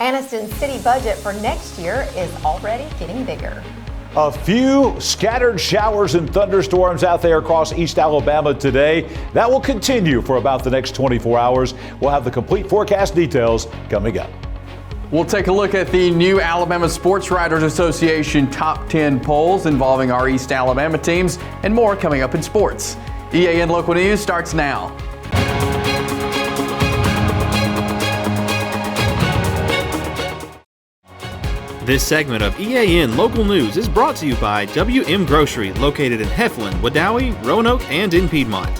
Anniston's city budget for next year is already getting bigger. A few scattered showers and thunderstorms out there across East Alabama today. That will continue for about the next 24 hours. We'll have the complete forecast details coming up. We'll take a look at the new Alabama Sports Writers Association Top 10 polls involving our East Alabama teams and more coming up in sports. EAN Local News starts now. This segment of EAN Local News is brought to you by WM Grocery, located in Heflin, Wadowee, Roanoke, and in Piedmont.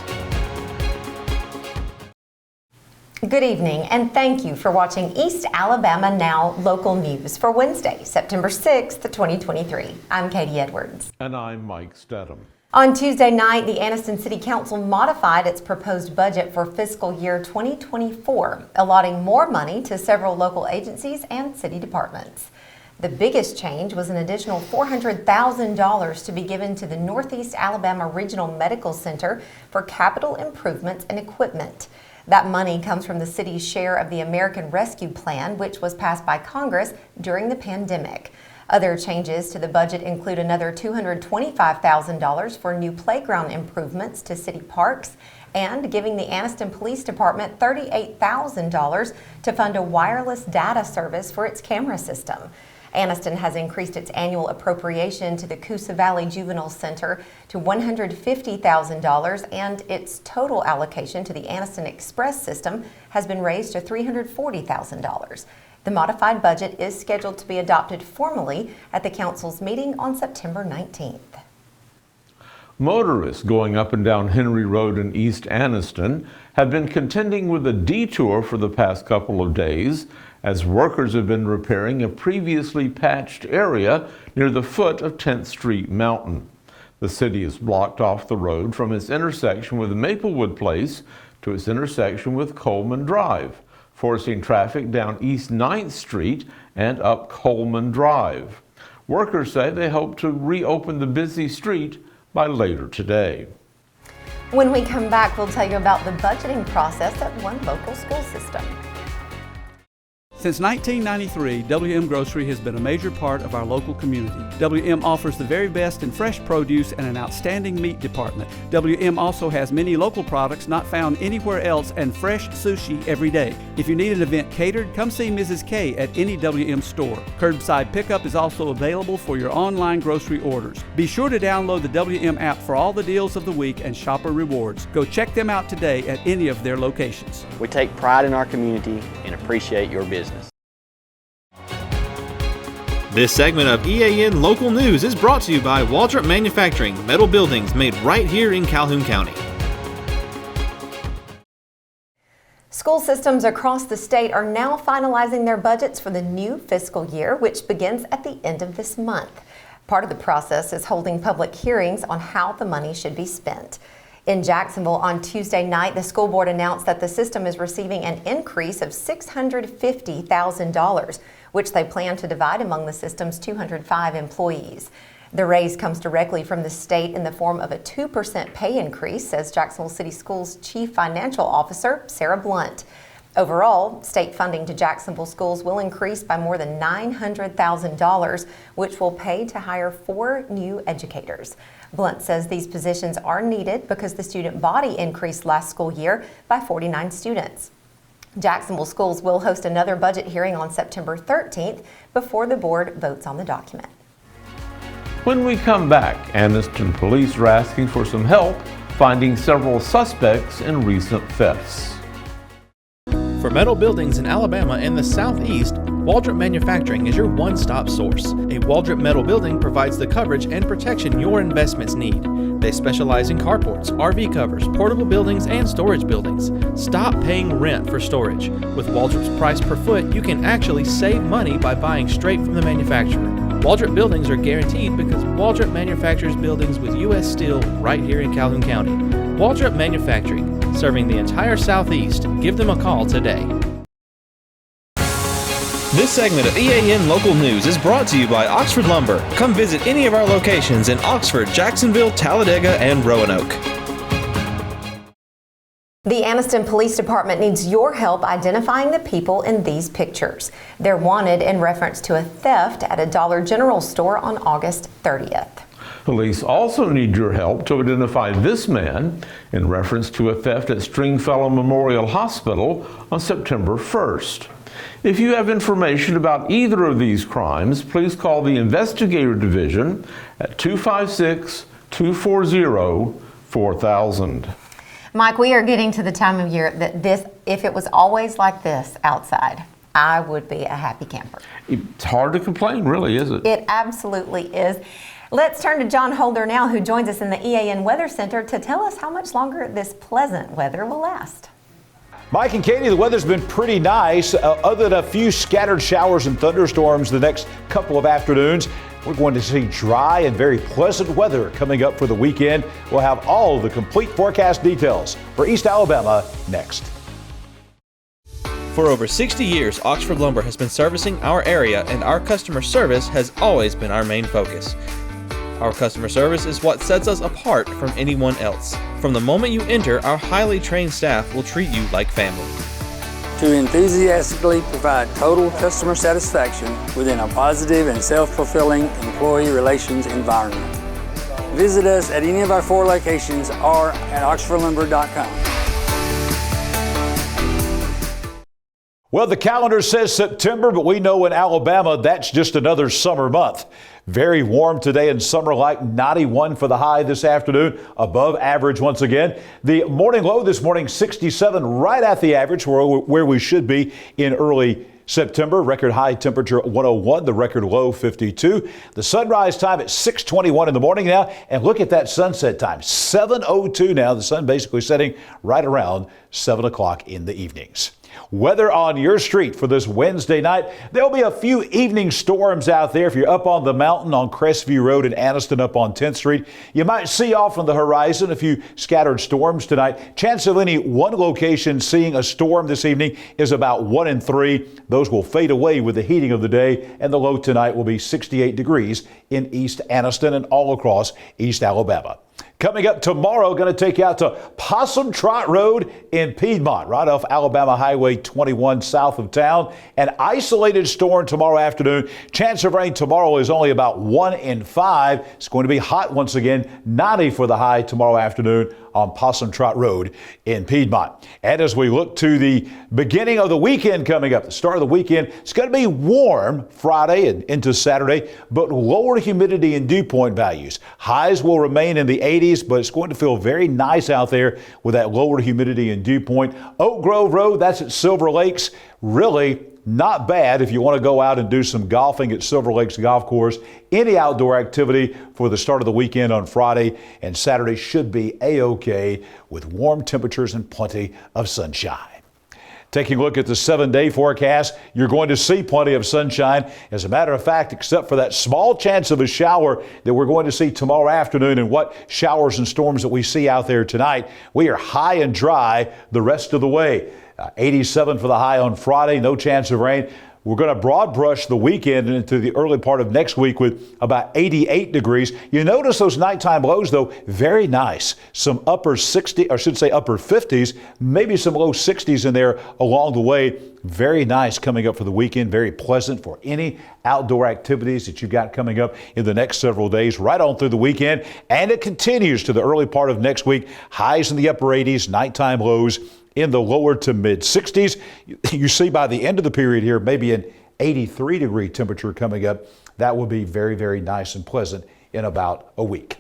Good evening, and thank you for watching East Alabama Now Local News for Wednesday, September 6th, 2023. I'm Katie Edwards. And I'm Mike Stedham. On Tuesday night, the Anniston City Council modified its proposed budget for fiscal year 2024, allotting more money to several local agencies and city departments. The biggest change was an additional $400,000 to be given to the Northeast Alabama Regional Medical Center for capital improvements and equipment. That money comes from the city's share of the American Rescue Plan, which was passed by Congress during the pandemic. Other changes to the budget include another $225,000 for new playground improvements to city parks and giving the Anniston Police Department $38,000 to fund a wireless data service for its camera system. Anniston has increased its annual appropriation to the Coosa Valley Juvenile Center to $150,000, and its total allocation to the Anniston Express system has been raised to $340,000. The modified budget is scheduled to be adopted formally at the council's meeting on September 19th. Motorists going up and down Henry Road in East Anniston have been contending with a detour for the past couple of days as workers have been repairing a previously patched area near the foot of 10th Street Mountain. The city has blocked off the road from its intersection with Maplewood Place to its intersection with Coleman Drive, forcing traffic down East 9th Street and up Coleman Drive. Workers say they hope to reopen the busy street by later today. When we come back, we'll tell you about the budgeting process at one local school system. Since 1993, WM Grocery has been a major part of our local community. WM offers the very best in fresh produce and an outstanding meat department. WM also has many local products not found anywhere else and fresh sushi every day. If you need an event catered, come see Mrs. K at any WM store. Curbside pickup is also available for your online grocery orders. Be sure to download the WM app for all the deals of the week and shopper rewards. Go check them out today at any of their locations. We take pride in our community and appreciate your business. This segment of EAN Local News is brought to you by Waldrop Manufacturing, metal buildings made right here in Calhoun County. School systems across the state are now finalizing their budgets for the new fiscal year, which begins at the end of this month. Part of the process is holding public hearings on how the money should be spent. In Jacksonville on Tuesday night, the school board announced that the system is receiving an increase of $650,000, which they plan to divide among the system's 205 employees. The raise comes directly from the state in the form of a 2% pay increase, says Jacksonville City Schools Chief Financial Officer Sarah Blunt. Overall, state funding to Jacksonville schools will increase by more than $900,000, which will pay to hire 4 new educators. Blunt says these positions are needed because the student body increased last school year by 49 students. Jacksonville schools will host another budget hearing on September 13th before the board votes on the document. When we come back, Anniston police are asking for some help finding several suspects in recent thefts. For metal buildings in Alabama and the Southeast, Waldrop Manufacturing is your one-stop source. A Waldrop metal building provides the coverage and protection your investments need. They specialize in carports, RV covers, portable buildings, and storage buildings. Stop paying rent for storage. With Waldrop's price per foot, you can actually save money by buying straight from the manufacturer. Waldrop buildings are guaranteed because Waldrop manufactures buildings with U.S. steel right here in Calhoun County. Waldrop Manufacturing, serving the entire Southeast. Give them a call today. This segment of EAN Local News is brought to you by Oxford Lumber. Come visit any of our locations in Oxford, Jacksonville, Talladega, and Roanoke. The Anniston Police Department needs your help identifying the people in these pictures. They're wanted in reference to a theft at a Dollar General store on August 30th. Police also need your help to identify this man in reference to a theft at Stringfellow Memorial Hospital on September 1st. If you have information about either of these crimes, please call the Investigator Division at 256-240-4000. Mike, we are getting to the time of year that if it was always like this outside, I would be a happy camper. It's hard to complain, really, is it? It absolutely is. Let's turn to John Holder now, who joins us in the EAN Weather Center to tell us how much longer this pleasant weather will last. Mike and Katie, the weather's been pretty nice, other than a few scattered showers and thunderstorms the next couple of afternoons. We're going to see dry and very pleasant weather coming up for the weekend. We'll have all the complete forecast details for East Alabama next. For over 60 years, Oxford Lumber has been servicing our area, and our customer service has always been our main focus. Our customer service is what sets us apart from anyone else. From the moment you enter, our highly trained staff will treat you like family. To enthusiastically provide total customer satisfaction within a positive and self-fulfilling employee relations environment. Visit us at any of our 4 locations or at oxfordlumber.com. Well, the calendar says September, but we know in Alabama that's just another summer month. Very warm today and summer-like, 91 for the high this afternoon, above average once again. The morning low this morning, 67, right at the average where we should be in early September. Record high temperature 101, the record low 52. The sunrise time at 6:21 in the morning now, and look at that sunset time, 7:02 now. The sun basically setting right around 7 o'clock in the evenings. Weather on your street for this Wednesday night. There'll be a few evening storms out there. If you're up on the mountain on Crestview Road in Anniston up on 10th Street, you might see off on the horizon a few scattered storms tonight. Chance of any one location seeing a storm this evening is about 1 in 3. Those will fade away with the heating of the day, and the low tonight will be 68 degrees in East Anniston and all across East Alabama. Coming up tomorrow, going to take you out to Possum Trot Road in Piedmont, right off Alabama Highway 21 south of town. An isolated storm tomorrow afternoon. Chance of rain tomorrow is only about 1 in 5. It's going to be hot once again, 90 for the high tomorrow afternoon on Possum Trot Road in Piedmont. And as we look to the beginning of the weekend coming up, the start of the weekend, it's going to be warm Friday and into Saturday, but lower humidity and dew point values. Highs will remain in the 80s, but it's going to feel very nice out there with that lower humidity and dew point. Oak Grove Road, that's at Silver Lakes, really not bad if you want to go out and do some golfing at Silver Lakes Golf Course. Any outdoor activity for the start of the weekend on Friday and Saturday should be A-OK with warm temperatures and plenty of sunshine. Taking a look at the 7-day forecast, you're going to see plenty of sunshine. As a matter of fact, except for that small chance of a shower that we're going to see tomorrow afternoon and what showers and storms that we see out there tonight, we are high and dry the rest of the way. 87 for the high on Friday, no chance of rain. We're going to broad brush the weekend into the early part of next week with about 88 degrees. You notice those nighttime lows, though, very nice. Some upper 60, or I should say upper 50s, maybe some low 60s in there along the way. Very nice coming up for the weekend. Very pleasant for any outdoor activities that you've got coming up in the next several days, right on through the weekend. And it continues to the early part of next week. Highs in the upper 80s, nighttime lows in the lower to mid 60s. You see by the end of the period here, maybe an 83 degree temperature coming up. That will be very, very nice and pleasant in about a week.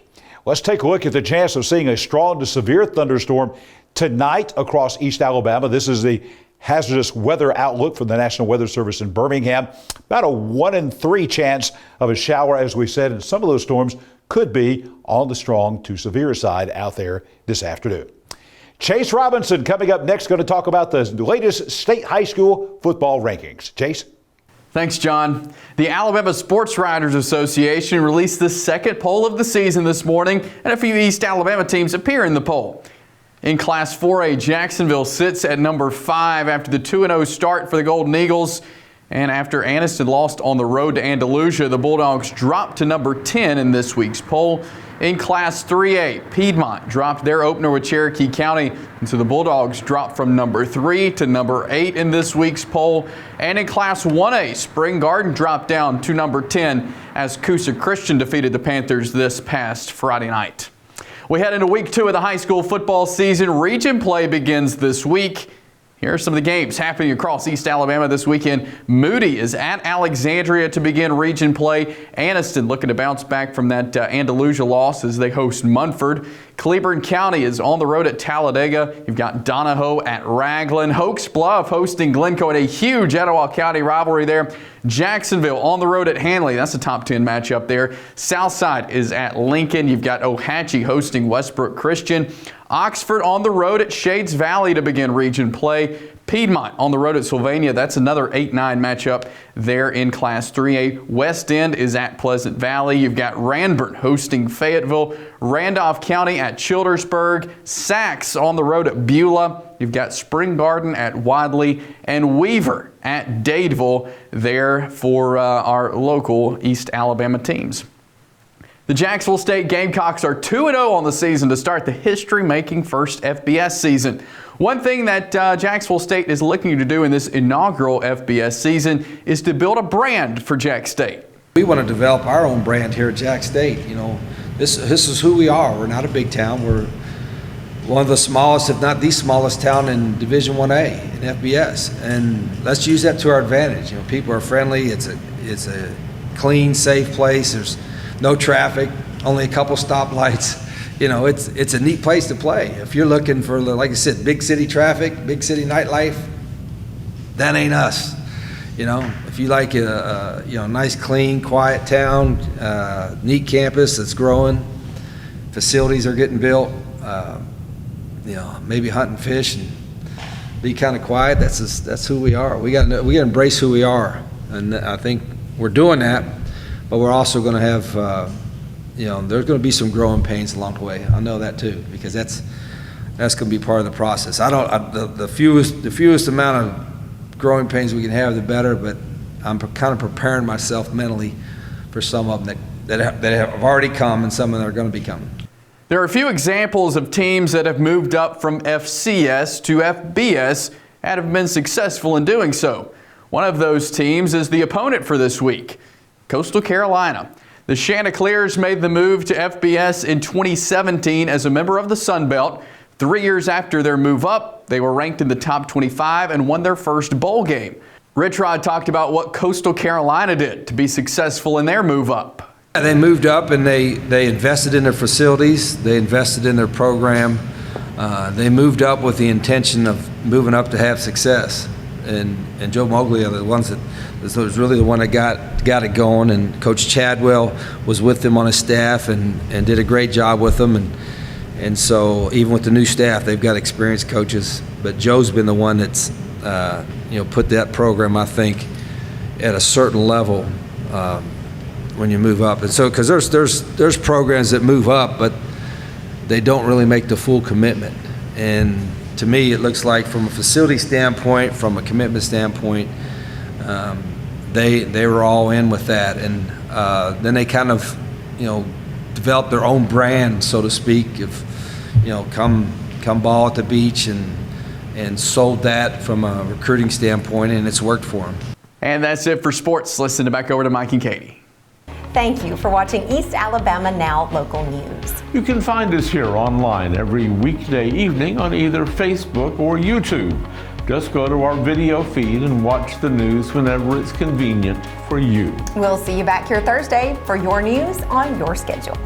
Let's take a look at the chance of seeing a strong to severe thunderstorm tonight across East Alabama. This is the hazardous weather outlook from the National Weather Service in Birmingham. About a 1 in 3 chance of a shower, as we said, and some of those storms could be on the strong to severe side out there this afternoon. Chase Robinson coming up next, going to talk about the latest state high school football rankings. Chase? Thanks, John. The Alabama Sports Writers Association released the second poll of the season this morning, and a few East Alabama teams appear in the poll. In Class 4A, Jacksonville sits at number 5 after the 2-0 start for the Golden Eagles, And after Anniston lost on the road to Andalusia, the Bulldogs dropped to number 10 in this week's poll. In Class 3A, Piedmont dropped their opener with Cherokee County, and so the Bulldogs dropped from number 3 to number 8 in this week's poll. And in Class 1A, Spring Garden dropped down to number 10 as Coosa Christian defeated the Panthers this past Friday night. We head into week 2 of the high school football season. Region play begins this week. Here are some of the games happening across East Alabama this weekend. Moody is at Alexandria to begin region play. Anniston looking to bounce back from that Andalusia loss as they host Munford. Cleburne County is on the road at Talladega. You've got Donahoe at Raglan. Hoax Bluff hosting Glencoe in a huge Etowah County rivalry there. Jacksonville on the road at Hanley. That's a top 10 matchup there. Southside is at Lincoln. You've got Ohatchee hosting Westbrook Christian. Oxford on the road at Shades Valley to begin region play. Piedmont on the road at Sylvania. That's another 8-9 matchup there in Class 3A. West End is at Pleasant Valley. You've got Ranburne hosting Fayetteville. Randolph County at Childersburg. Sachs on the road at Beulah. You've got Spring Garden at Wadley. And Weaver at Dadeville there for our local East Alabama teams. The Jacksonville State Gamecocks are 2-0 on the season to start the history-making first FBS season. One thing that Jacksonville State is looking to do in this inaugural FBS season is to build a brand for Jack State. We want to develop our own brand here at Jack State. You know, this is who we are. We're not a big town. We're one of the smallest, if not the smallest town in Division 1A in FBS. And let's use that to our advantage. You know, people are friendly. It's a clean, safe place. There's no traffic, only a couple stoplights. You know, it's a neat place to play. If you're looking for, like I said, big city traffic, big city nightlife, that ain't us. You know, if you like a nice, clean, quiet town, neat campus that's growing, facilities are getting built, you know, maybe hunt and fish and be kind of quiet. That's who we are. We got to embrace who we are, and I think we're doing that. But we're also going to have, you know, there's going to be some growing pains along the way. I know that too, because that's going to be part of the process. The fewest amount of growing pains we can have, the better. But I'm kind of preparing myself mentally for some of them that have already come, and some of them are going to be coming. There are a few examples of teams that have moved up from FCS to FBS and have been successful in doing so. One of those teams is the opponent for this week, Coastal Carolina. The Chanticleers made the move to FBS in 2017 as a member of the Sun Belt. 3 years after their move up, they were ranked in the top 25 and won their first bowl game. Rich Rod talked about what Coastal Carolina did to be successful in their move up. They moved up and they invested in their facilities. They invested in their program. They moved up with the intention of moving up to have success. And Joe Mogley are the ones that was really the one that got it going, and Coach Chadwell was with them on his staff and did a great job with them, and so even with the new staff, they've got experienced coaches, but Joe's been the one that's put that program, I think, at a certain level when you move up. And so because there's programs that move up, but they don't really make the full commitment. And to me, it looks like from a facility standpoint, from a commitment standpoint, they were all in with that, and then they kind of, developed their own brand, so to speak, of, come ball at the beach, and sold that from a recruiting standpoint, and it's worked for them. And that's it for sports. Listen back over to Mike and Katie. Thank you for watching East Alabama Now Local News. You can find us here online every weekday evening on either Facebook or YouTube. Just go to our video feed and watch the news whenever it's convenient for you. We'll see you back here Thursday for your news on your schedule.